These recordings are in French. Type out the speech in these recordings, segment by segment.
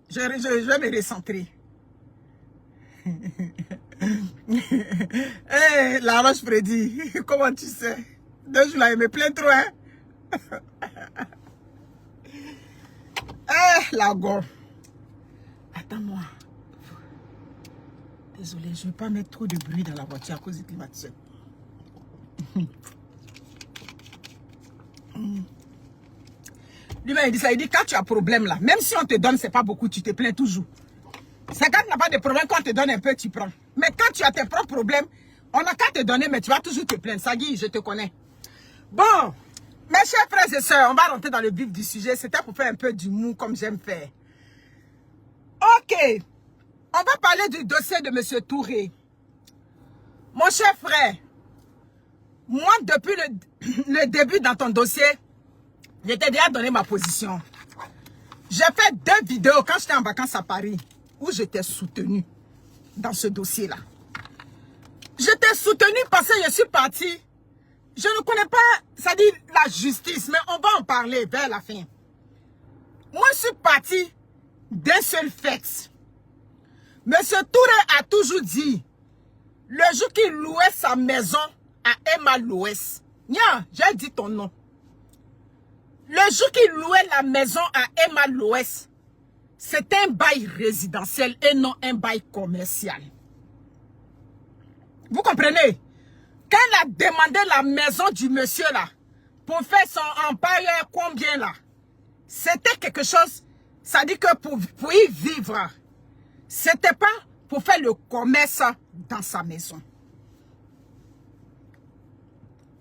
Je vais me recentrer. Hey, la roche prédit, comment tu sais? 2 jours là, il me plaint trop, hein? Eh, la gorge. Attends-moi. Désolé, je ne vais pas mettre trop de bruit dans la voiture à cause du climatiseur. Lui-même, il dit ça. Il dit, quand tu as problème là, même si on te donne, c'est pas beaucoup, tu te plains toujours. C'est quand tu n'as pas de problème, quand on te donne un peu, tu prends. Mais quand tu as tes propres problèmes, on n'a qu'à te donner, mais tu vas toujours te plaindre. Ça dit, je te connais. Bon, mes chers frères et sœurs, on va rentrer dans le vif du sujet. C'était pour faire un peu d'humour comme j'aime faire. Ok, on va parler du dossier de M. Touré. Mon cher frère, moi, depuis le début dans ton dossier, je t'ai déjà donné ma position. J'ai fait 2 vidéos quand j'étais en vacances à Paris, où je t'ai soutenu dans ce dossier-là. Je t'ai soutenu parce que je suis partie. Je ne connais pas, ça dit la justice, mais on va en parler vers la fin. Moi, je suis partie d'un seul fait. Monsieur Touré a toujours dit, le jour qu'il louait sa maison à Emma Loès, j'ai dit ton nom. Le jour qu'il louait la maison à Emma Loès, c'était un bail résidentiel et non un bail commercial. Vous comprenez? Quand elle a demandé la maison du monsieur là, pour faire son empire combien là, c'était quelque chose, ça dit que pour y vivre, c'était pas pour faire le commerce dans sa maison.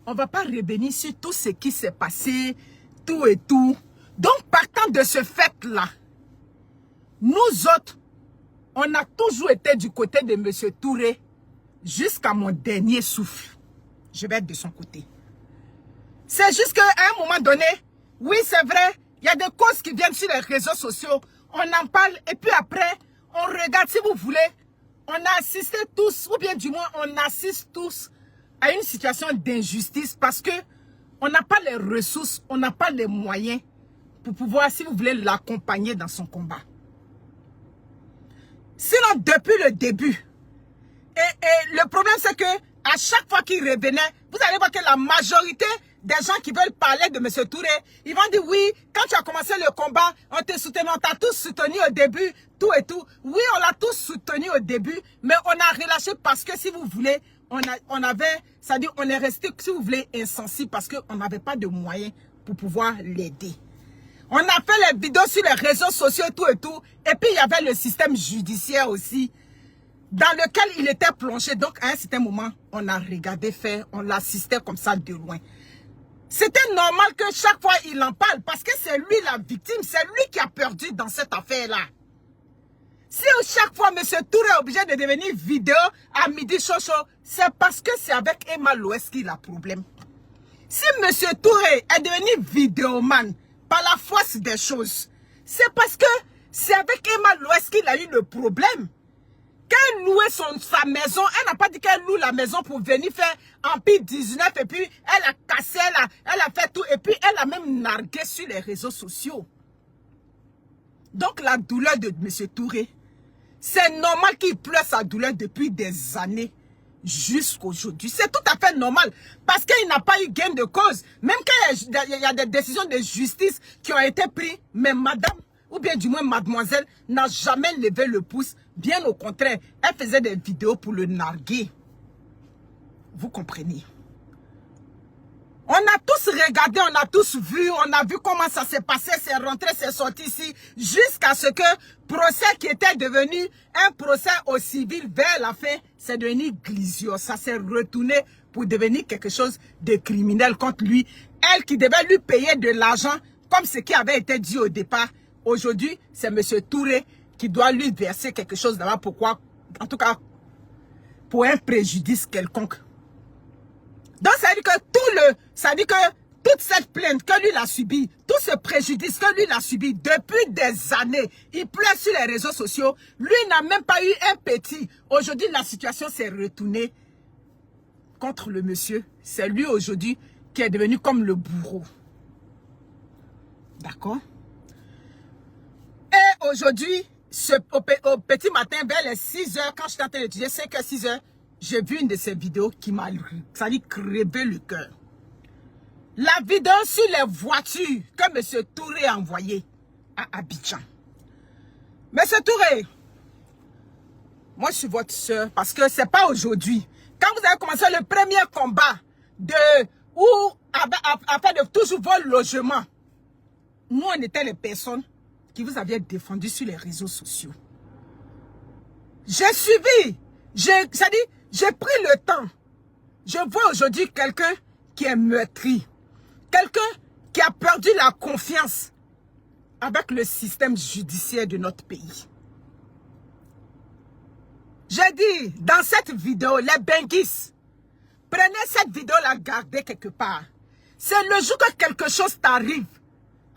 On ne va pas revenir sur tout ce qui s'est passé, tout et tout. Donc, partant de ce fait-là, nous autres, on a toujours été du côté de M. Touré jusqu'à mon dernier souffle. Je vais être de son côté. C'est juste qu'à un moment donné, oui, c'est vrai, il y a des causes qui viennent sur les réseaux sociaux. On en parle et puis après, on regarde, si vous voulez, on a assisté tous, ou bien du moins, on assiste tous à une situation d'injustice parce que on n'a pas les ressources, on n'a pas les moyens pour pouvoir, si vous voulez, l'accompagner dans son combat. Sinon, depuis le début, et le problème c'est que à chaque fois qu'il revenait, vous allez voir que la majorité des gens qui veulent parler de M. Touré, ils vont dire oui, quand tu as commencé le combat, on te soutenait, on t'a tous soutenu au début, tout et tout. Oui, on l'a tous soutenu au début, mais on a relâché parce que si vous voulez, on avait, c'est-à-dire on est resté, si vous voulez, insensible parce qu'on n'avait pas de moyens pour pouvoir l'aider. On a fait les vidéos sur les réseaux sociaux et tout, et puis il y avait le système judiciaire aussi, dans lequel il était plongé. Donc à un certain moment, on a regardé faire, on l'assistait comme ça de loin. C'était normal que chaque fois il en parle, parce que c'est lui la victime, c'est lui qui a perdu dans cette affaire-là. Si chaque fois M. Touré est obligé de devenir vidéo à midi chaud, c'est parce que c'est avec Emma Loès qu'il a problème. Si M. Touré est devenu vidéoman par la force des choses, c'est parce que c'est avec Emma Loès qu'il a eu le problème. Quand elle louait sa maison, elle n'a pas dit qu'elle loue la maison pour venir faire Empire 19 et puis elle a cassé, elle a fait tout et puis elle a même nargué sur les réseaux sociaux. Donc la douleur de M. Touré, c'est normal qu'il pleure sa douleur depuis des années jusqu'à aujourd'hui. C'est tout à fait normal parce qu'il n'a pas eu gain de cause. Même quand il y a des décisions de justice qui ont été prises, mais madame, ou bien du moins mademoiselle, n'a jamais levé le pouce. Bien au contraire, elle faisait des vidéos pour le narguer. Vous comprenez? On a tous regardé, on a tous vu, on a vu comment ça s'est passé, c'est rentré, c'est sorti ici, jusqu'à ce que procès qui était devenu un procès au civil vers la fin, c'est devenu glisio. Ça s'est retourné pour devenir quelque chose de criminel contre lui. Elle qui devait lui payer de l'argent, comme ce qui avait été dit au départ. Aujourd'hui, c'est M. Touré qui doit lui verser quelque chose là-bas. Pourquoi? En tout cas, pour un préjudice quelconque. Donc, ça veut dire que toute cette plainte que lui a subie, tout ce préjudice que lui a subi depuis des années, il pleure sur les réseaux sociaux. Lui n'a même pas eu un petit. Aujourd'hui, la situation s'est retournée contre le monsieur. C'est lui aujourd'hui qui est devenu comme le bourreau. D'accord? Et aujourd'hui, au petit matin, vers les 6 heures, quand j'étais en train d'étudier, 5 heures, 6 heures, j'ai vu une de ces vidéos qui m'a, ça dit, crevé le cœur. La vidéo sur les voitures que M. Touré a envoyée à Abidjan. M. Touré, moi je suis votre soeur parce que c'est pas aujourd'hui. Quand vous avez commencé le premier combat afin de toujours vos logements, nous on était les personnes qui vous avaient défendu sur les réseaux sociaux. J'ai suivi, j'ai pris le temps. Je vois aujourd'hui quelqu'un qui est meurtri. Quelqu'un qui a perdu la confiance avec le système judiciaire de notre pays. J'ai dit dans cette vidéo, les Benguis, prenez cette vidéo, la gardez quelque part. C'est le jour que quelque chose t'arrive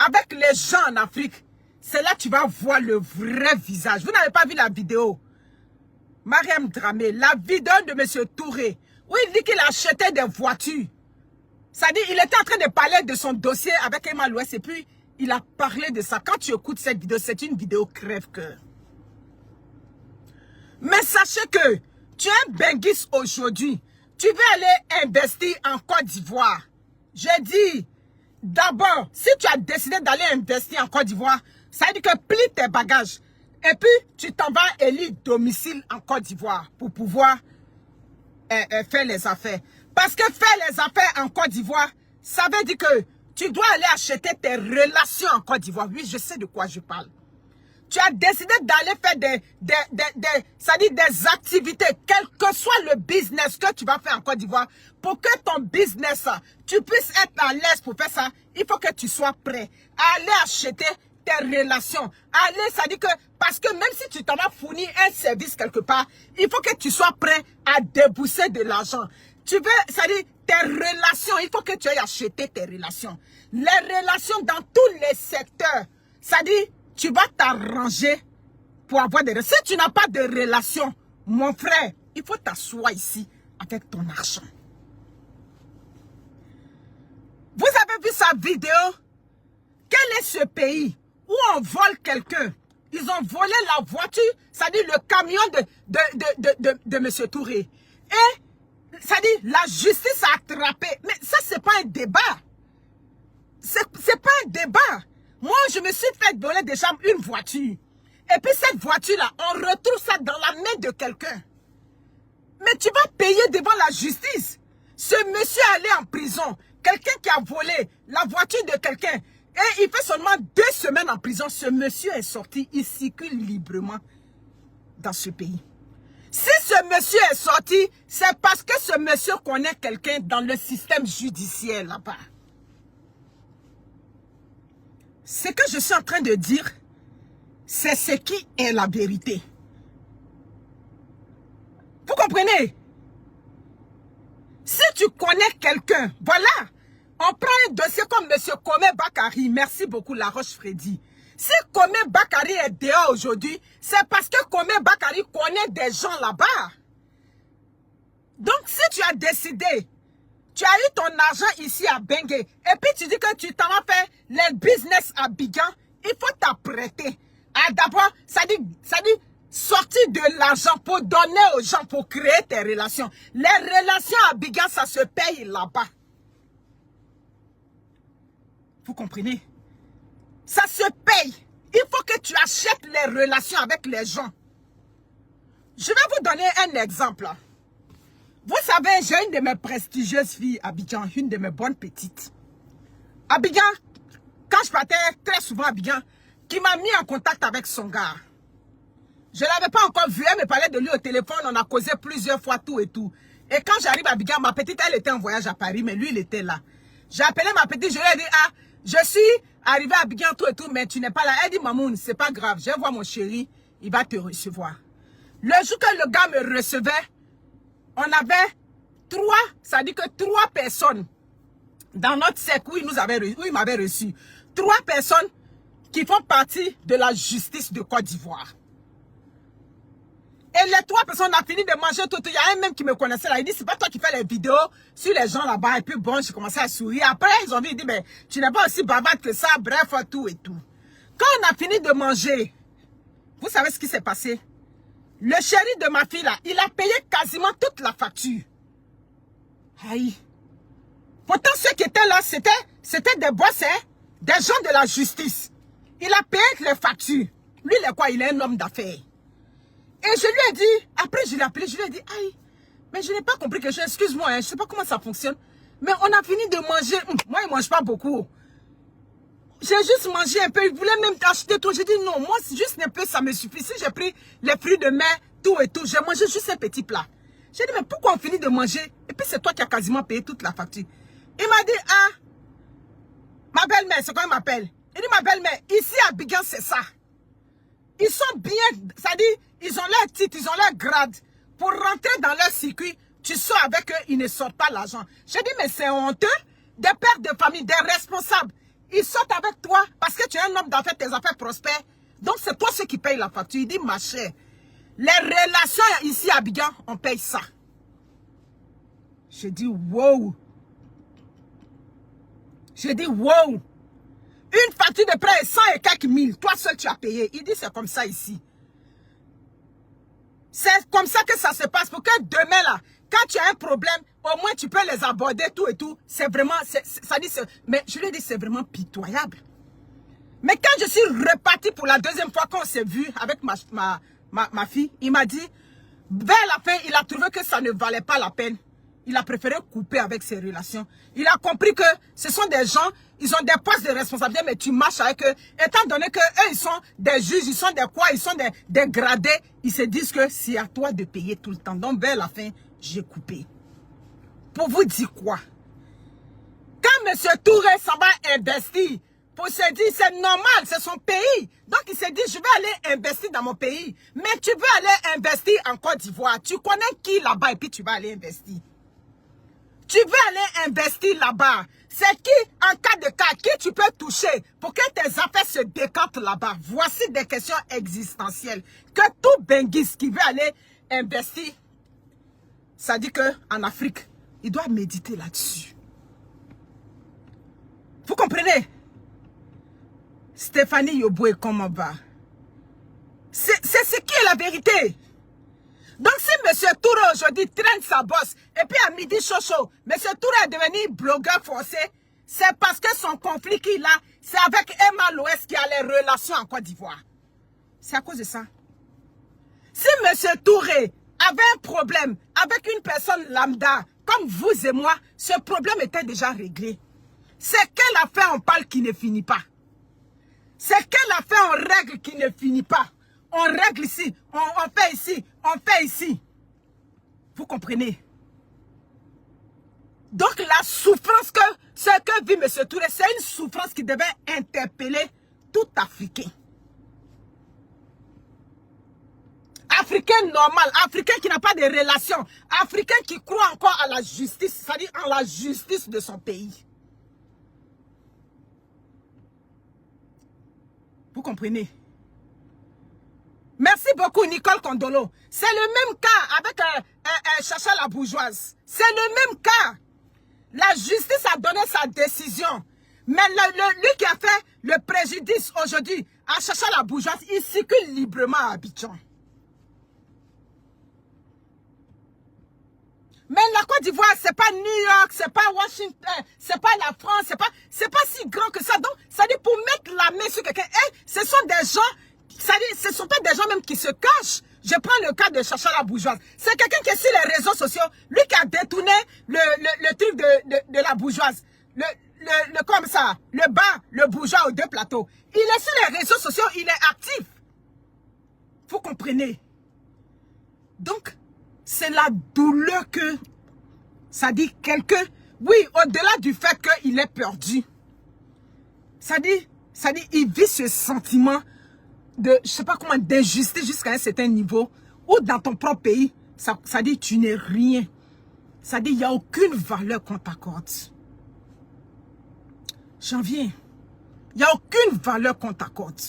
avec les gens en Afrique. C'est là que tu vas voir le vrai visage. Vous n'avez pas vu la vidéo. Mariam Dramé, la vidéo de M. Touré, où il dit qu'il achetait des voitures. C'est-à-dire, il était en train de parler de son dossier avec Emma Louès et puis il a parlé de ça. Quand tu écoutes cette vidéo, c'est une vidéo crève-cœur. Mais sachez que tu es un Benguis aujourd'hui. Tu veux aller investir en Côte d'Ivoire. J'ai dit, d'abord, si tu as décidé d'aller investir en Côte d'Ivoire, ça veut dire que plie tes bagages. Et puis, tu t'en vas élire domicile en Côte d'Ivoire pour pouvoir faire les affaires. Parce que faire les affaires en Côte d'Ivoire, ça veut dire que tu dois aller acheter tes relations en Côte d'Ivoire. Oui, je sais de quoi je parle. Tu as décidé d'aller faire des activités, quel que soit le business que tu vas faire en Côte d'Ivoire. Pour que ton business, tu puisses être à l'aise pour faire ça, il faut que tu sois prêt à aller acheter tes relations. Aller, ça dit que, parce que même si tu t'en as fourni un service quelque part, il faut que tu sois prêt à débourser de l'argent. Tu veux, ça dit, tes relations, il faut que tu ailles acheter tes relations. Les relations dans tous les secteurs, ça dit, tu vas t'arranger pour avoir des relations. Si tu n'as pas de relations, mon frère, il faut t'asseoir ici avec ton argent. Vous avez vu sa vidéo? Quel est ce pays où on vole quelqu'un? Ils ont volé la voiture, c'est-à-dire le camion de M. Touré. Et, c'est-à-dire, la justice a attrapé. Mais ça, c'est pas un débat. C'est pas un débat. Moi, je me suis fait voler déjà une voiture. Et puis cette voiture-là, on retrouve ça dans la main de quelqu'un. Mais tu vas payer devant la justice. Ce monsieur est allé en prison. Quelqu'un qui a volé la voiture de quelqu'un. Et il fait seulement 2 semaines en prison. Ce monsieur est sorti. Il circule librement dans ce pays. Si ce monsieur est sorti, c'est parce que ce monsieur connaît quelqu'un dans le système judiciaire là-bas. Ce que je suis en train de dire, c'est ce qui est la vérité. Vous comprenez? Si tu connais quelqu'un, voilà, on prend un dossier comme M. Kome Bakari, merci beaucoup Laroche Freddy. Si Kome Bakari est dehors aujourd'hui, c'est parce que Kome Bakari connaît des gens là-bas. Donc si tu as décidé, tu as eu ton argent ici à Bengue, et puis tu dis que tu t'en vas faire les business à Abidjan, il faut t'apprêter. D'abord, ça dit sortir de l'argent pour donner aux gens, pour créer tes relations. Les relations à Abidjan, ça se paye là-bas. Vous comprenez? Ça se paye. Il faut que tu achètes les relations avec les gens. Je vais vous donner un exemple. Vous savez, j'ai une de mes prestigieuses filles à Abidjan, une de mes bonnes petites. Abidjan, quand je partais très souvent à Abidjan, qui m'a mis en contact avec son gars. Je ne l'avais pas encore vu, elle me parlait de lui au téléphone, on a causé plusieurs fois tout et tout. Et quand j'arrive à Abidjan, ma petite, elle était en voyage à Paris, mais lui, il était là. J'ai appelé ma petite, je lui ai dit, ah, je suis arrivé à Abidjan tout et tout, mais tu n'es pas là. Elle dit, Mamoun, c'est pas grave, je vais voir mon chéri, il va te recevoir. Le jour que le gars me recevait, on avait 3, ça dit que 3 personnes dans notre cercle où il m'avait reçu. 3 personnes qui font partie de la justice de Côte d'Ivoire. Et les 3 personnes ont fini de manger tout. Il y a un même qui me connaissait là. Il dit, c'est pas toi qui fais les vidéos sur les gens là-bas. Et puis bon, j'ai commencé à sourire. Après, ils ont vu, il dit, mais tu n'es pas aussi bavarde que ça. Bref, tout et tout. Quand on a fini de manger, Vous savez ce qui s'est passé? Le chéri de ma fille, là, il a payé quasiment toute la facture. Aïe. Pourtant, ceux qui étaient là, c'était des boss, hein, des gens de la justice. Il a payé les factures. Lui, il est quoi? Il est un homme d'affaires. Et je lui ai dit, après je l'ai appelé, je lui ai dit, aïe, mais je n'ai pas compris quelque chose. Excuse-moi, hein, je ne sais pas comment ça fonctionne. Mais on a fini de manger. Moi, il ne mange pas beaucoup. J'ai juste mangé un peu. Il voulait même acheter tout. J'ai dit non, moi, juste un peu, ça me suffit. Si j'ai pris les fruits de mer, tout et tout, j'ai mangé juste un petit plat. J'ai dit, mais pourquoi on finit de manger? Et puis c'est toi qui as quasiment payé toute la facture. Il m'a dit, ah, ma belle-mère, c'est quoi il m'appelle? Il dit, ma belle-mère, ici à Abidjan, c'est ça. Ils sont bien, ça dit, ils ont leur titre, ils ont leur grade. Pour rentrer dans leur circuit, tu sors avec eux, ils ne sortent pas l'argent. J'ai dit, mais c'est honteux. Des pères de famille, des responsables, ils sortent avec toi parce que tu es un homme d'affaires, tes affaires prospèrent. Donc c'est toi ceux qui payent la facture. Il dit, ma chère, les relations ici à Abidjan, on paye ça. J'ai dit, wow. J'ai dit, wow. Une facture de prêt est 100 et quelques mille. Toi seul, tu as payé. Il dit, c'est comme ça ici. C'est comme ça que ça se passe. Pour que demain, là, quand tu as un problème, au moins tu peux les aborder, tout et tout. C'est vraiment, ça dit, mais je lui ai dit, c'est vraiment pitoyable. Mais quand je suis reparti pour la deuxième fois, quand on s'est vu avec ma fille, il m'a dit, vers la fin, il a trouvé que ça ne valait pas la peine. Il a préféré couper avec ses relations. Il a compris que ce sont des gens, ils ont des postes de responsabilité, mais tu marches avec eux. Étant donné qu'eux, ils sont des juges, ils sont des quoi, ils sont des gradés, ils se disent que c'est à toi de payer tout le temps. Donc, vers la fin, j'ai coupé. Pour vous dire quoi? Quand M. Touré s'en va investir, pour se dire, c'est normal, c'est son pays. Donc, il s'est dit, je vais aller investir dans mon pays. Mais tu veux aller investir en Côte d'Ivoire. Tu connais qui là-bas et puis tu vas aller investir. Tu veux aller investir là-bas. C'est qui, en cas de cas, qui tu peux toucher pour que tes affaires se décantent là-bas. Voici des questions existentielles. Que tout benguiste qui veut aller investir, ça dit qu'en Afrique, il doit méditer là-dessus. Vous comprenez? Stéphanie Yoboué, comment va? C'est ce qui est la vérité. Donc si M. Touré aujourd'hui traîne sa bosse, et puis à midi chaud, M. Touré est devenu blogueur forcé, c'est parce que son conflit qu'il a, c'est avec Emma Loès qui a les relations en Côte d'Ivoire. C'est à cause de ça. Si M. Touré avait un problème avec une personne lambda, comme vous et moi, ce problème était déjà réglé. C'est quelle affaire on parle qui ne finit pas? C'est quelle affaire on règle qui ne finit pas? On règle ici, on fait ici, on fait ici. Vous comprenez? Donc la souffrance ce que vit M. Touré, c'est une souffrance qui devait interpeller tout Africain. Africain normal, Africain qui n'a pas de relations, Africain qui croit encore à la justice, c'est-à-dire en la justice de son pays. Vous comprenez? Merci beaucoup, Nicole Kondolo. C'est le même cas avec Chacha la bourgeoise. C'est le même cas. La justice a donné sa décision. Mais lui qui a fait le préjudice aujourd'hui à Chacha la bourgeoise, il circule librement à Abidjan. Mais la Côte d'Ivoire, c'est pas New York, c'est pas Washington, c'est pas la France, c'est pas si grand que ça. Donc, ça dit pour mettre la main sur quelqu'un, ce sont des gens. Ce ne sont pas des gens même qui se cachent. Je prends le cas de Chacha la bourgeoise. C'est quelqu'un qui est sur les réseaux sociaux. Lui qui a détourné le truc de la bourgeoise. Comme ça. Le bas, le bourgeois aux deux plateaux. Il est sur les réseaux sociaux. Il est actif. Vous comprenez? Donc, c'est la douleur que ça dit quelqu'un. Oui, au-delà du fait qu'il est perdu. Ça dit, il vit ce sentiment de, je sais pas comment, d'injustice jusqu'à un certain niveau, ou dans ton propre pays, ça dit tu n'es rien. Ça dit il n'y a aucune valeur qu'on t'accorde. J'en viens. Il n'y a aucune valeur qu'on t'accorde.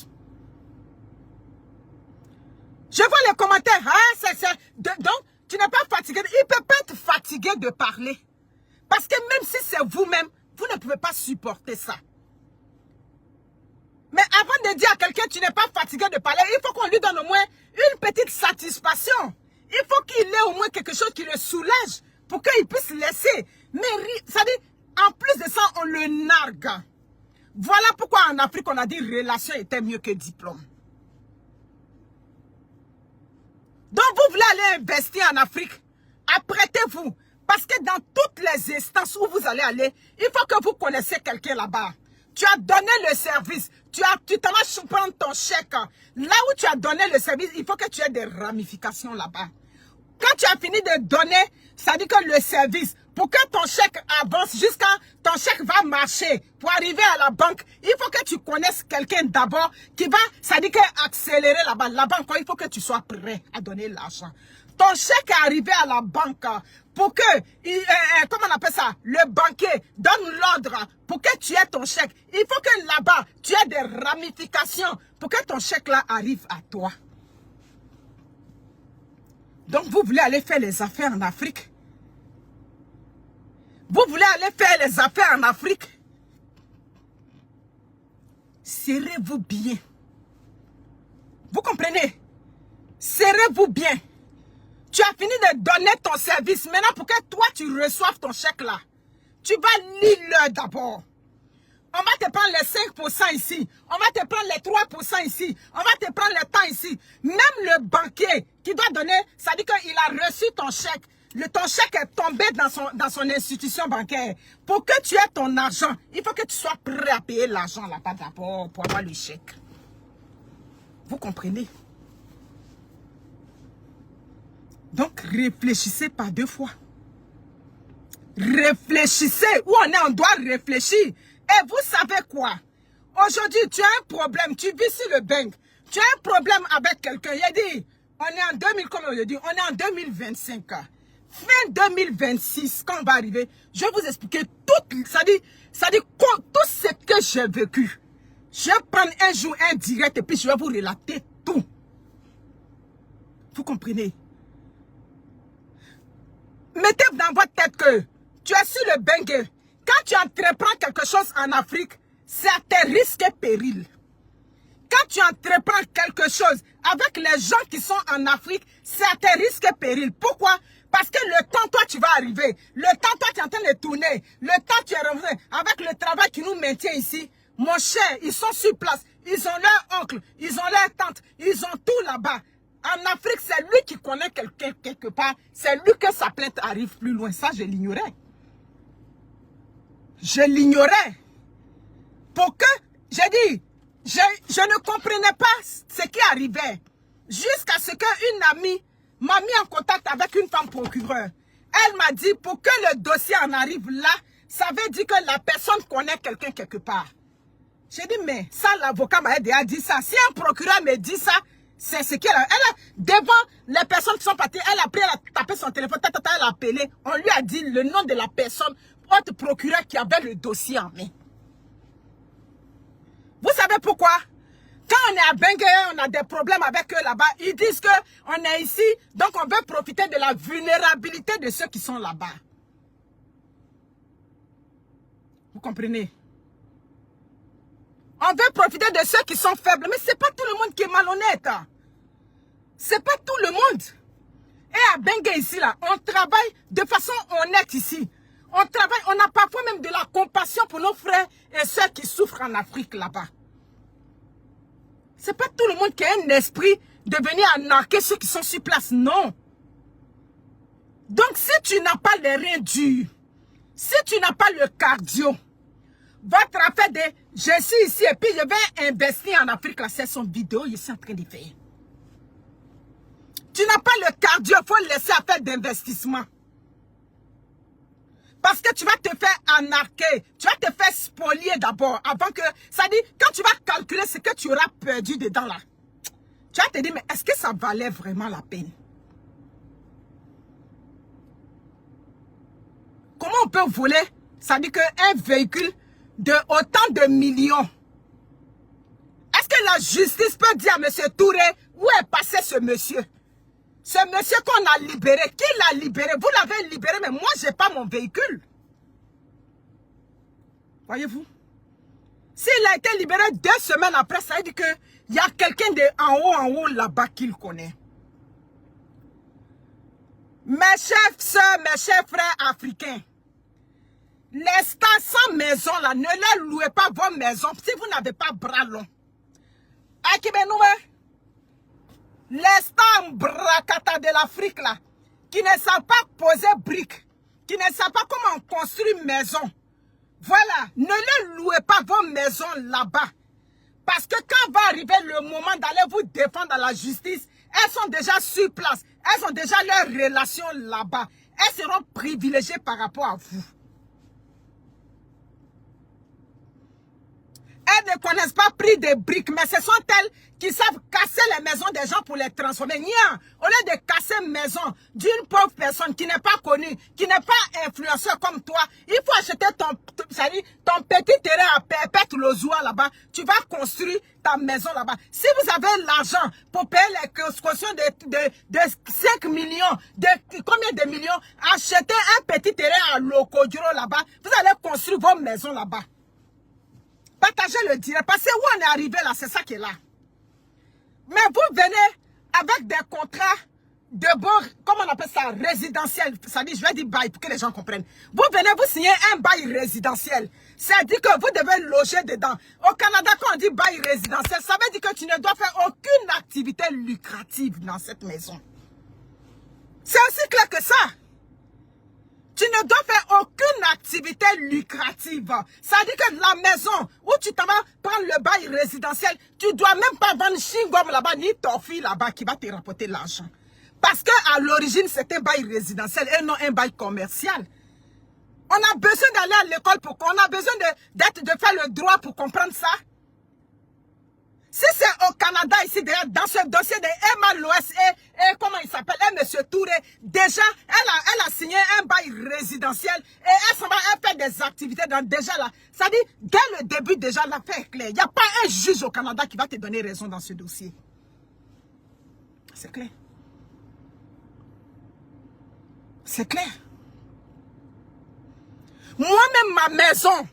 Je vois les commentaires. Hein, donc, tu n'es pas fatigué. Il ne peut pas être fatigué de parler. Parce que même si c'est vous-même, vous ne pouvez pas supporter ça. Mais avant de dire à quelqu'un tu n'es pas fatigué de parler, il faut qu'on lui donne au moins au moins quelque chose qui le soulage pour qu'il puisse laisser. Mais ça dit, en plus de ça, on le nargue. Voilà pourquoi en Afrique, on a dit relation était mieux que diplôme. Donc, vous voulez aller investir en Afrique, apprêtez-vous. Parce que dans toutes les instances où vous allez aller, il faut que vous connaissiez quelqu'un là-bas. Tu as donné le service, tu t'en vas prendre ton chèque. Là où tu as donné le service, il faut que tu aies des ramifications là-bas. Quand tu as fini de donner, ça dit que le service, pour que ton chèque avance jusqu'à ton chèque va marcher, pour arriver à la banque, il faut que tu connaisses quelqu'un d'abord qui va, ça dit que accélérer là-bas. Là-bas encore, il faut que tu sois prêt à donner l'argent. Ton chèque est arrivé à la banque pour que, comment on appelle ça, le banquier donne l'ordre pour que tu aies ton chèque. Il faut que là-bas, tu aies des ramifications pour que ton chèque-là arrive à toi. Donc, vous voulez aller faire les affaires en Afrique? Vous voulez aller faire les affaires en Afrique? Serrez-vous bien. Vous comprenez? Serrez-vous bien. Tu as fini de donner ton service. Maintenant, pour que toi, tu reçoives ton chèque là, tu vas lire d'abord. On va te prendre les 5% ici. On va te prendre les 3% ici. On va te prendre le temps ici. Même le banquier qui doit donner, ça dit qu'il a reçu ton chèque. Ton chèque est tombé dans son institution bancaire. Pour que tu aies ton argent, il faut que tu sois prêt à payer l'argent là-bas d'abord pour avoir le chèque. Vous comprenez? Donc, réfléchissez par deux fois. Réfléchissez. Où on est, on doit réfléchir. Et vous savez quoi? Aujourd'hui, tu as un problème. Tu vis sur le bank. Tu as un problème avec quelqu'un. Il a dit, on est en 2000, comme on le dit, on est en 2025. Fin 2026, quand on va arriver, je vais vous expliquer tout. Ça dit tout ce que j'ai vécu. Je vais prendre un jour un direct et puis je vais vous relater tout. Vous comprenez? Mettez dans votre tête que tu es sur le bengue. Quand tu entreprends quelque chose en Afrique, c'est à tes risques et périls. Quand tu entreprends quelque chose avec les gens qui sont en Afrique, c'est à tes risques et périls. Pourquoi? Parce que le temps, toi, tu vas arriver. Le temps, toi, tu es en train de tourner. Le temps, tu es revenu. Avec le travail qui nous maintient ici, mon cher, ils sont sur place. Ils ont leur oncle, ils ont leur tante, ils ont tout là-bas. En Afrique, c'est lui qui connaît quelqu'un quelque part. C'est lui que sa plainte arrive plus loin. Ça, je l'ignorais. Je l'ignorais. Pour que, j'ai dit, je ne comprenais pas ce qui arrivait. Jusqu'à ce qu'une amie m'a mis en contact avec une femme procureure. Elle m'a dit, pour que le dossier en arrive là, ça veut dire que la personne connaît quelqu'un quelque part. J'ai dit, mais ça, l'avocat m'a déjà dit ça. Si un procureur me dit ça, c'est ce qu'elle a. Devant les personnes qui sont parties, elle a pris, elle a tapé son téléphone, elle a appelé. On lui a dit le nom de la personne, autre procureur qui avait le dossier en main. Vous savez pourquoi? Quand on est à Bengue, on a des problèmes avec eux là-bas. Ils disent qu'on est ici, donc on veut profiter de la vulnérabilité de ceux qui sont là-bas. Vous comprenez? On veut profiter de ceux qui sont faibles. Mais ce n'est pas tout le monde qui est malhonnête. Ce n'est pas tout le monde. Et à Bengue ici, là, on travaille de façon honnête ici. On travaille, on a parfois même de la compassion pour nos frères et sœurs qui souffrent en Afrique là-bas. Ce n'est pas tout le monde qui a un esprit de venir arnaquer ceux qui sont sur place. Non. Donc si tu n'as pas les reins durs, si tu n'as pas le cardio, votre affaire de je suis ici et puis je vais investir en Afrique, là, c'est son vidéo, il est en train de faire. Tu n'as pas le cardio, il faut laisser à faire d'investissement. Parce que tu vas te faire arnaquer, tu vas te faire spolier d'abord, avant que, ça dit, quand tu vas calculer ce que tu auras perdu dedans là, tu vas te dire, mais est-ce que ça valait vraiment la peine? Comment on peut voler, ça dit qu'un véhicule de autant de millions, est-ce que la justice peut dire à M. Touré, où est passé ce monsieur? Ce monsieur qu'on a libéré, qui l'a libéré? Vous l'avez libéré, mais moi, je n'ai pas mon véhicule. Voyez-vous? S'il a été libéré 2 semaines après, ça veut dire qu'il y a quelqu'un en haut là-bas qu'il connaît. Mes chers soeurs, mes chers frères africains, les stars sans maison, là, ne leur louez pas vos maisons si vous n'avez pas bras long. Les stars bracata de l'Afrique, là, qui ne savent pas poser briques, qui ne savent pas comment construire une maison. Voilà, ne leur louez pas vos maisons là-bas. Parce que quand va arriver le moment d'aller vous défendre à la justice, elles sont déjà sur place. Elles ont déjà leurs relations là-bas. Elles seront privilégiées par rapport à vous. Elles ne connaissent pas prix des briques, mais ce sont elles qui savent casser les maisons des gens pour les transformer. Nia, au lieu de casser une maison d'une pauvre personne qui n'est pas connue, qui n'est pas influenceur comme toi, il faut acheter ton petit terrain à Perpète Lozoua là-bas. Tu vas construire ta maison là-bas. Si vous avez l'argent pour payer les cautions de 5 millions, de combien de millions, achetez un petit terrain à Lokodjuro là-bas. Vous allez construire vos maisons là-bas. Partagez le direct. Parce que où on est arrivé là, c'est ça qui est là. Mais vous venez avec des contrats de bord, comment on appelle ça, résidentiel. Ça dit, je vais dire bail pour que les gens comprennent. Vous venez, vous signez un bail résidentiel. Ça dit que vous devez loger dedans. Au Canada, quand on dit bail résidentiel, ça veut dire que tu ne dois faire aucune activité lucrative dans cette maison. C'est aussi clair que ça. Tu ne dois faire aucune activité lucrative. Ça veut dire que la maison où tu t'en vas prendre le bail résidentiel, tu ne dois même pas vendre chingom là-bas, ni Tofi là-bas qui va te rapporter l'argent. Parce qu'à l'origine, c'était un bail résidentiel et non un bail commercial. On a besoin d'aller à l'école pour qu'on a besoin de faire le droit pour comprendre ça. Si c'est au Canada, ici, dans ce dossier de Emma Loès et comment il s'appelle, M. Touré, déjà, elle a signé un bail résidentiel et elle s'en va faire des activités dans déjà là. Ça dit, dès le début, déjà, l'affaire est claire. Il n'y a pas un juge au Canada qui va te donner raison dans ce dossier. C'est clair. C'est clair. Moi-même, ma maison,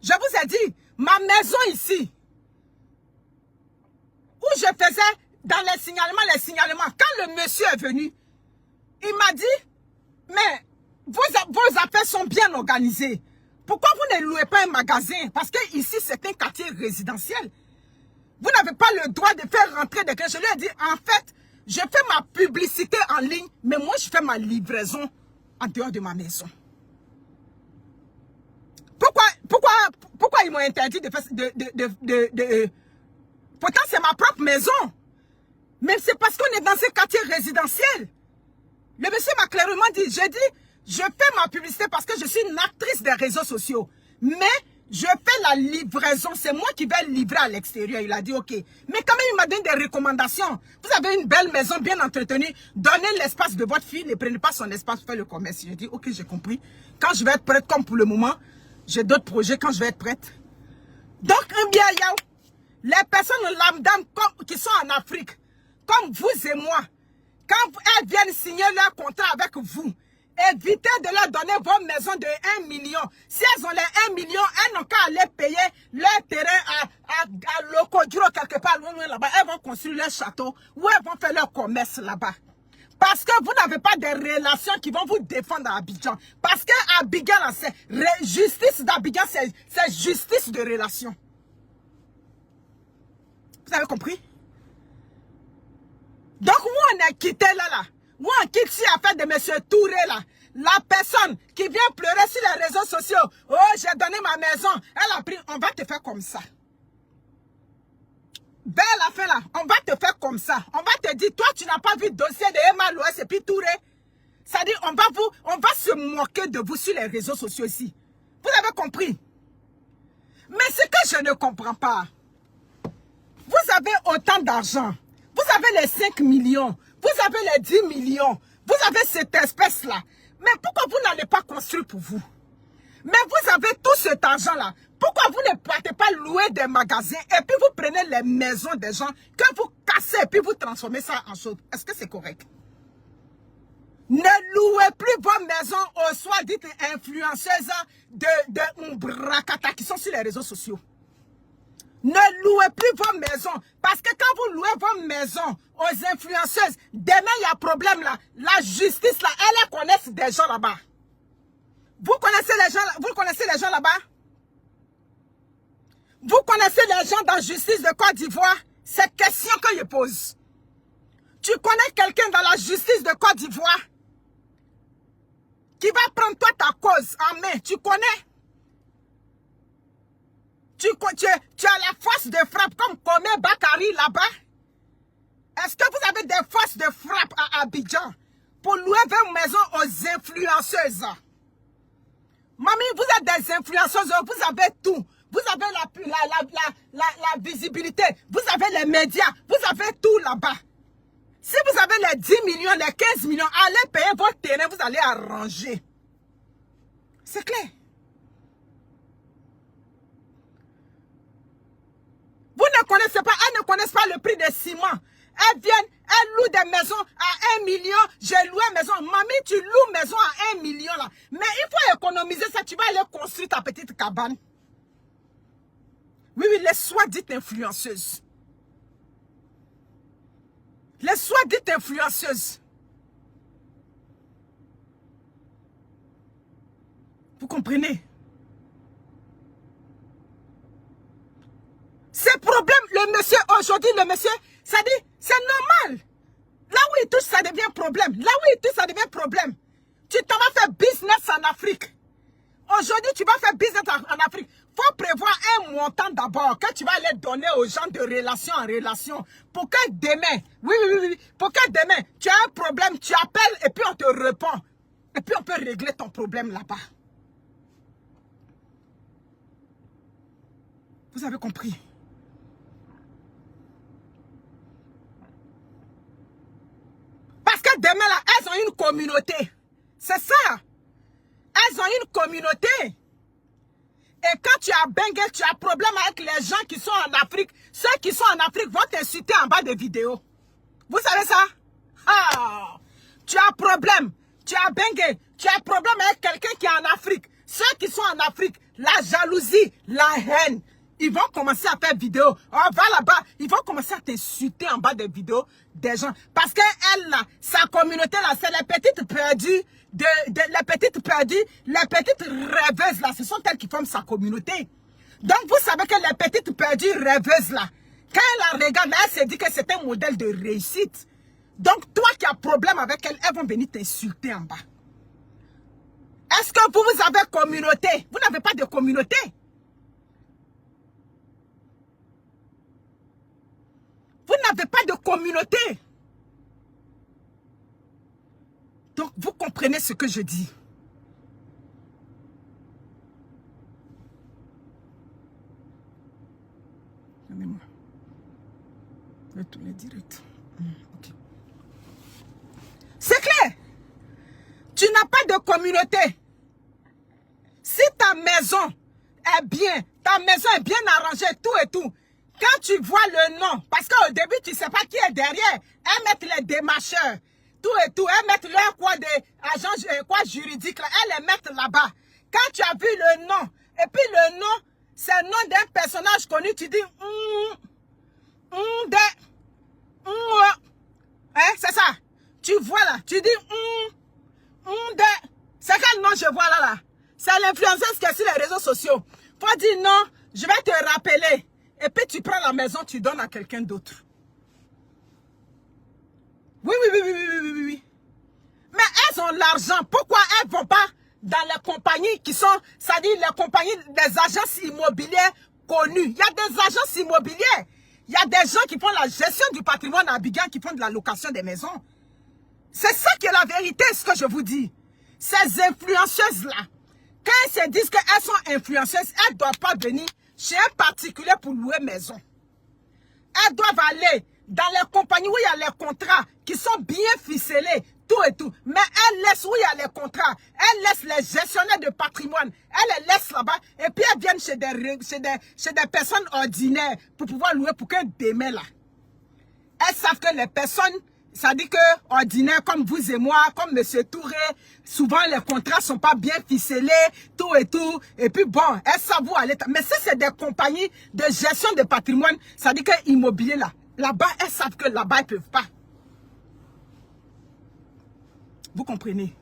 je vous ai dit, ma maison ici, où je faisais dans les signalements, quand le monsieur est venu, il m'a dit, mais vos affaires sont bien organisées. Pourquoi vous ne louez pas un magasin? Parce que ici, c'est un quartier résidentiel. Vous n'avez pas le droit de faire rentrer des clients. Je lui ai dit, en fait, je fais ma publicité en ligne, mais moi, je fais ma livraison en dehors de ma maison. Pourquoi ils m'ont interdit de faire... Pourtant, c'est ma propre maison. Mais c'est parce qu'on est dans ce quartier résidentiel. Le monsieur m'a clairement dit, je fais ma publicité parce que je suis une actrice des réseaux sociaux. Mais je fais la livraison. C'est moi qui vais livrer à l'extérieur. Il a dit, ok. Mais quand même, il m'a donné des recommandations. Vous avez une belle maison bien entretenue. Donnez l'espace de votre fille. Ne prenez pas son espace pour faire le commerce. J'ai dit, ok, j'ai compris. Quand je vais être prête, comme pour le moment, j'ai d'autres projets quand je vais être prête. Donc, bien, les personnes lambda qui sont en Afrique, comme vous et moi, quand elles viennent signer leur contrat avec vous, évitez de leur donner vos maisons de 1 million. Si elles ont les 1 million, elles n'ont qu'à aller payer leur terrain à Lokodjuro quelque part loin là-bas. Elles vont construire leur château ou elles vont faire leur commerce là-bas. Parce que vous n'avez pas de relations qui vont vous défendre à Abidjan. Parce que Abidjan, c'est justice d'Abidjan, c'est justice de relations. Vous avez compris? Donc, où on est quitté là, où on quitte si affaire de M. Touré là, la personne qui vient pleurer sur les réseaux sociaux, oh, j'ai donné ma maison, elle a pris, on va te faire comme ça. Belle affaire là, on va te faire comme ça. On va te dire, toi, tu n'as pas vu le dossier de Emma Loès et puis Touré. Ça dit, on va se moquer de vous sur les réseaux sociaux ici. Vous avez compris? Mais ce que je ne comprends pas, vous avez autant d'argent. Vous avez les 5 millions. Vous avez les 10 millions. Vous avez cette espèce-là. Mais pourquoi vous n'allez pas construire pour vous? Mais vous avez tout cet argent-là. Pourquoi vous ne partez pas louer des magasins et puis vous prenez les maisons des gens que vous cassez et puis vous transformez ça en chose? Est-ce que c'est correct? Ne louez plus vos maisons aux soi-dites influenceuses de Mbrakata qui sont sur les réseaux sociaux. Ne louez plus vos maisons. Parce que quand vous louez vos maisons aux influenceuses, demain il y a problème là. La justice là, elles connaissent des gens là-bas. Vous connaissez les gens là-bas? Vous connaissez les gens dans la justice de Côte d'Ivoire? C'est question que je pose. Tu connais quelqu'un dans la justice de Côte d'Ivoire qui va prendre toi ta cause en main? Tu connais? Tu as la force de frappe comme Komé Bakari là-bas? Est-ce que vous avez des forces de frappe à Abidjan pour louer vos maisons aux influenceuses? Mamie, vous êtes des influenceuses, vous avez tout. Vous avez la visibilité, vous avez les médias, vous avez tout là-bas. Si vous avez les 10 millions, les 15 millions, allez payer votre terrain, vous allez arranger. C'est clair. Vous ne connaissez pas, elles ne connaissent pas le prix des ciments. Elles viennent, elles louent des maisons à 1 million. J'ai loué une maison. Mamie, tu loues maison à 1 million là. Mais il faut économiser ça. Tu vas aller construire ta petite cabane. Oui, les soi-dites influenceuses. Les soi-dites influenceuses. Vous comprenez? C'est problème, le monsieur, aujourd'hui, le monsieur, ça dit, c'est normal. Là où il touche, ça devient problème. Là où il touche, ça devient problème. Tu t'en vas faire business en Afrique. Aujourd'hui, tu vas faire business en Afrique. Il faut prévoir un montant d'abord que tu vas aller donner aux gens de relation en relation. Pour que demain, oui, pour que demain, tu as un problème, tu appelles et puis on te répond. Et puis on peut régler ton problème là-bas. Vous avez compris? Parce que demain, là, elles ont une communauté. C'est ça. Elles ont une communauté. Et quand tu as bengue, tu as problème avec les gens qui sont en Afrique. Ceux qui sont en Afrique vont t'insulter en bas des vidéos. Vous savez ça? Ah! Tu as problème. Tu as bengue. Tu as problème avec quelqu'un qui est en Afrique. Ceux qui sont en Afrique, la jalousie, la haine, ils vont commencer à faire vidéo. Oh, va là-bas. Ils vont commencer à t'insulter en bas des vidéos des gens. Parce que elle, là, sa communauté, là, c'est les petites perdues. Les petites perdues, les petites rêveuses, là, ce sont elles qui forment sa communauté. Donc, vous savez que les petites perdues rêveuses, là, quand elle la regarde, elle se dit que c'est un modèle de réussite. Donc, toi qui as problème avec elles, elles vont venir t'insulter en bas. Est-ce que vous avez communauté? Vous n'avez pas de communauté? Vous n'avez pas de communauté. Donc, vous comprenez ce que je dis. Regardez-moi. Je vais tourner direct. Okay. C'est clair. Tu n'as pas de communauté. Si ta maison est bien, ta maison est bien arrangée, tout et tout, quand tu vois le nom, parce qu'au début, tu ne sais pas qui est derrière, elles mettent les démarcheurs, tout et tout, elles mettent leur quoi de agent quoi juridique, là, elles les mettent là-bas. Quand tu as vu le nom, et puis le nom, c'est le nom d'un personnage connu, tu dis, c'est ça. Tu vois là, tu dis, c'est quel nom je vois là? C'est l'influenceuse qui est sur les réseaux sociaux. Faut dire non, je vais te rappeler. Et puis tu prends la maison, tu donnes à quelqu'un d'autre. Oui. Mais elles ont l'argent. Pourquoi elles ne vont pas dans les compagnies qui sont, c'est-à-dire les compagnies des agences immobilières connues? Il y a des agences immobilières. Il y a des gens qui font la gestion du patrimoine à Abidjan, qui font de la location des maisons. C'est ça qui est la vérité, ce que je vous dis. Ces influenceuses-là, quand elles se disent qu'elles sont influenceuses, elles ne doivent pas venir chez un particulier pour louer maison. Elles doivent aller dans les compagnies où il y a les contrats qui sont bien ficelés, tout et tout. Mais elles laissent où il y a les contrats. Elles laissent les gestionnaires de patrimoine. Elles les laissent là-bas. Et puis elles viennent chez des personnes ordinaires pour pouvoir louer pour qu'un demain là. Elles savent que les personnes Ça dit que ordinaire comme vous et moi, comme M. Touré, souvent les contrats sont pas bien ficelés, tout et tout. Et puis bon, elles savent où aller. Mais si c'est des compagnies de gestion de patrimoine, ça dit que immobilier là-bas, elles savent que là-bas, ils peuvent pas. Vous comprenez?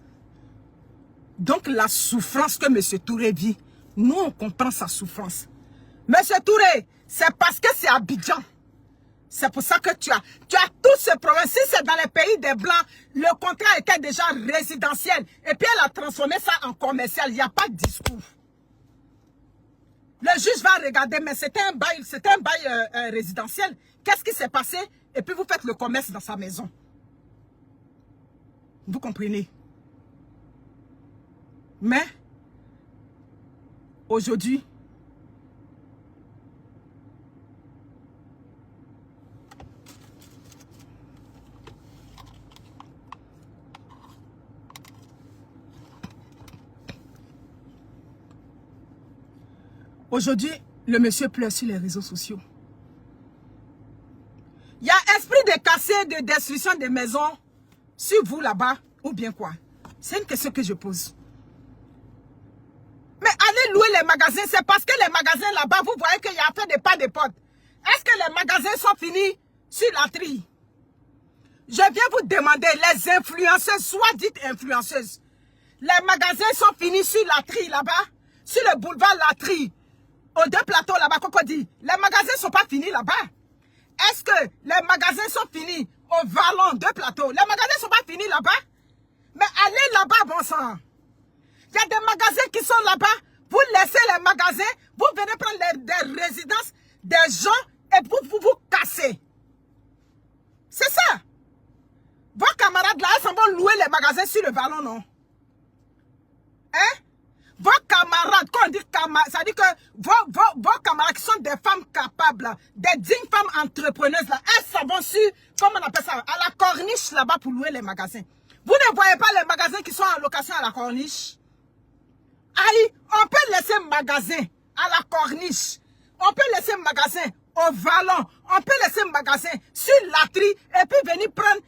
Donc la souffrance que M. Touré vit, nous on comprend sa souffrance. M. Touré, c'est parce que c'est Abidjan. C'est pour ça que tu as tout ce problème. Si c'est dans les pays des Blancs, le contrat était déjà résidentiel. Et puis elle a transformé ça en commercial. Il n'y a pas de discours. Le juge va regarder, mais c'était un bail résidentiel. Qu'est-ce qui s'est passé? Et puis vous faites le commerce dans sa maison. Vous comprenez? Mais, aujourd'hui, le monsieur pleure sur les réseaux sociaux. Il y a esprit de casser, de destruction des maisons sur vous là-bas, ou bien quoi? C'est une question que je pose. Mais allez louer les magasins, c'est parce que les magasins là-bas, vous voyez qu'il y a fait des pas de porte. Est-ce que les magasins sont finis sur la tri? Je viens vous demander, les influenceuses, soit dites influenceuses, les magasins sont finis sur la tri là-bas, sur le boulevard Latry, aux deux plateaux là-bas, qu'on dit, les magasins ne sont pas finis là-bas. Est-ce que les magasins sont finis au Vallon, deux plateaux? Les magasins ne sont pas finis là-bas? Mais allez là-bas, bon sang. Il y a des magasins qui sont là-bas. Vous laissez les magasins, vous venez prendre des résidences des gens et vous cassez. C'est ça. Vos camarades là, ils s'en vont louer les magasins sur le Vallon, non? Hein? Vos camarades, quand on dit camarades, ça dit que vos camarades qui sont des femmes capables, là, des dignes femmes entrepreneuses, là, elles s'en vont sur, comment on appelle ça, à la corniche là-bas pour louer les magasins. Vous ne voyez pas les magasins qui sont en location à la corniche? Aïe, on peut laisser magasin à la corniche. On peut laisser magasin au Vallon. On peut laisser magasin sur Latry et puis venir prendre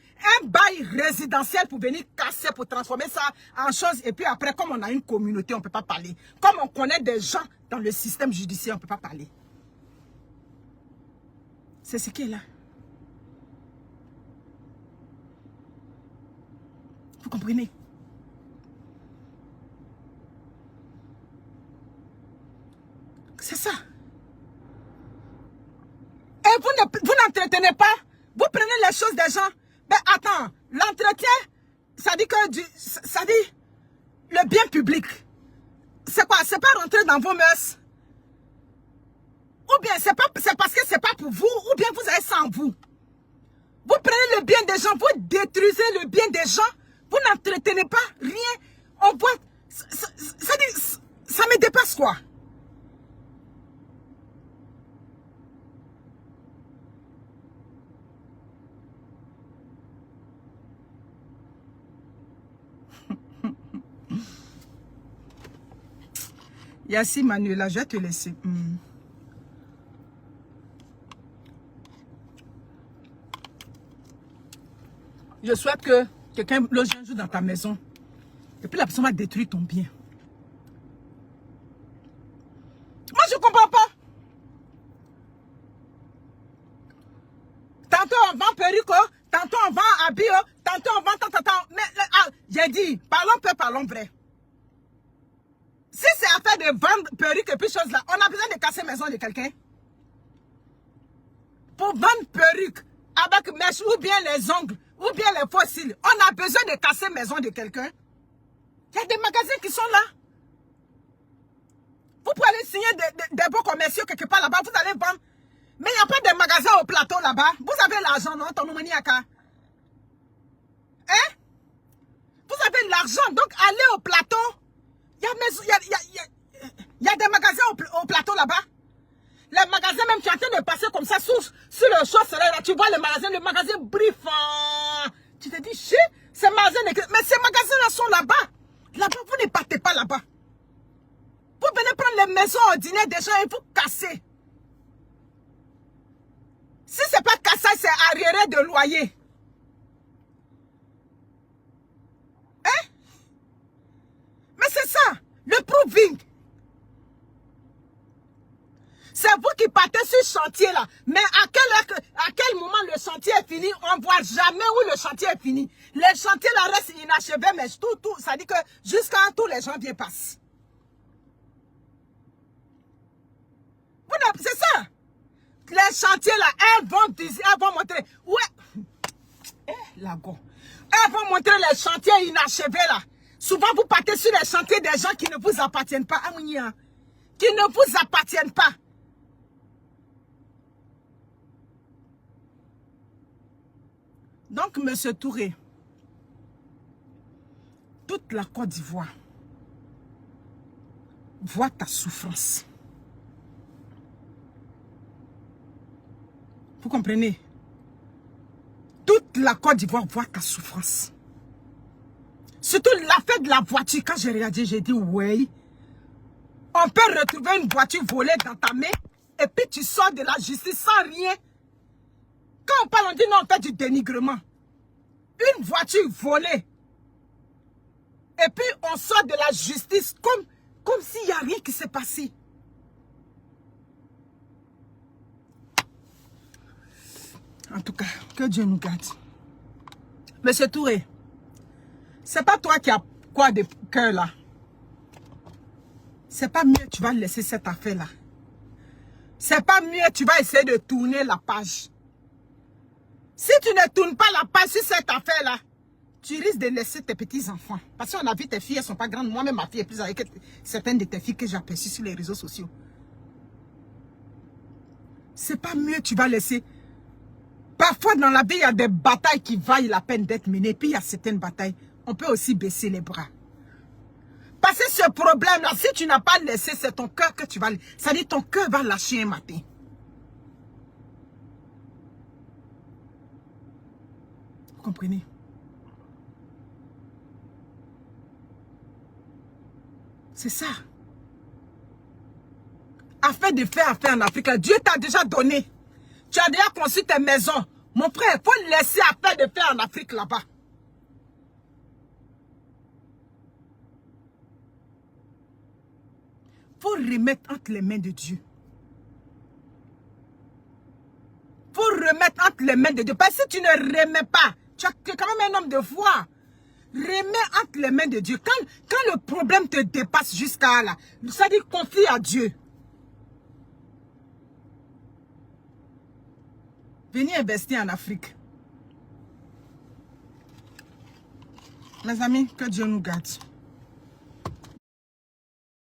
un bail résidentiel pour venir casser, pour transformer ça en chose. Et puis après, comme on a une communauté, on ne peut pas parler. Comme on connaît des gens dans le système judiciaire, on ne peut pas parler. C'est ce qui est là. Vous comprenez? C'est ça. Et vous n'entretenez pas. Vous prenez les choses des gens. Mais attends, l'entretien, ça dit que ça dit le bien public. C'est quoi? C'est pas rentrer dans vos mœurs. Ou bien c'est parce que c'est pas pour vous, ou bien vous avez ça en vous. Vous prenez le bien des gens, vous détruisez le bien des gens, vous n'entretenez pas rien. On voit, ça me dépasse quoi? Yassi Manuela, je vais te laisser. Je souhaite que quelqu'un loge un jour dans ta maison. Et puis la personne va détruire ton bien. Moi, je ne comprends pas. Tantôt on vend perruque, tantôt on vend habit, tantôt on vend tant. Mais j'ai dit, parlons peu, parlons vrai. Si c'est affaire de vendre perruque et puis choses là, on a besoin de casser la maison de quelqu'un. Pour vendre perruque avec mèche ou bien les ongles ou bien les fossiles, on a besoin de casser la maison de quelqu'un. Il y a des magasins qui sont là. Vous pouvez aller signer des beaux commerciaux quelque part là-bas, vous allez vendre. Mais il n'y a pas de magasin au plateau là-bas. Vous avez l'argent, non? Ton maniaka. Hein? Vous avez l'argent, donc allez au plateau. Il y a des magasins au plateau là-bas. Les magasins, même, tu es en train de passer comme ça sur le chaud là, tu vois le magasin briefant. Tu te dis, chier, ces magasins, mais ces magasins-là sont là-bas. Là-bas, vous ne partez pas là-bas. Vous venez prendre les maisons ordinaires des gens et vous cassez. Si ce n'est pas cassage, c'est arriéré de loyer. partez sur ce chantier-là. Mais à quel moment le chantier est fini? On ne voit jamais où le chantier est fini. Les chantiers-là restent inachevés, mais tout, ça dit que jusqu'à tous les gens viennent passer. C'est ça. Les chantiers-là, elles vont montrer. Ouais. Elles vont montrer les chantiers inachevés là. Souvent, vous partez sur les chantiers des gens qui ne vous appartiennent pas. Qui ne vous appartiennent pas. Donc, M. Touré, toute la Côte d'Ivoire voit ta souffrance. Vous comprenez? Toute la Côte d'Ivoire voit ta souffrance. Surtout l'affaire de la voiture. Quand j'ai regardé, j'ai dit, oui. On peut retrouver une voiture volée dans ta main et puis tu sors de la justice sans rien. Quand on parle, on dit non, on fait du dénigrement. Une voiture volée. Et puis on sort de la justice comme s'il n'y a rien qui s'est passé. En tout cas, que Dieu nous garde. Monsieur Touré, c'est pas toi qui as quoi de cœur là. C'est pas mieux tu vas laisser cette affaire là. C'est pas mieux tu vas essayer de tourner la page. Si tu ne tournes pas la page sur cette affaire là, tu risques de laisser tes petits enfants. Parce qu'on a vu tes filles, elles sont pas grandes. Moi-même ma fille est plus âgée que certaines de tes filles que j'ai aperçues sur les réseaux sociaux. C'est pas mieux tu vas laisser. Parfois, dans la vie, il y a des batailles qui valent la peine d'être menées. Puis, il y a certaines batailles, on peut aussi baisser les bras. Parce que ce problème-là, si tu n'as pas laissé, c'est ton cœur que tu vas... Ça dit, ton cœur va lâcher un matin. Vous comprenez? C'est ça. Afin de faire affaire en Afrique, Dieu t'a déjà donné. Tu as déjà construit tes maisons. Mon frère, il faut laisser affaire de faire en Afrique là-bas. Il faut remettre entre les mains de Dieu. Il faut remettre entre les mains de Dieu. Parce que si tu ne remets pas, tu es quand même un homme de foi. Remets entre les mains de Dieu. Quand le problème te dépasse jusqu'à là, ça dit confie à Dieu. Venez investir en Afrique. Mes amis, que Dieu nous garde.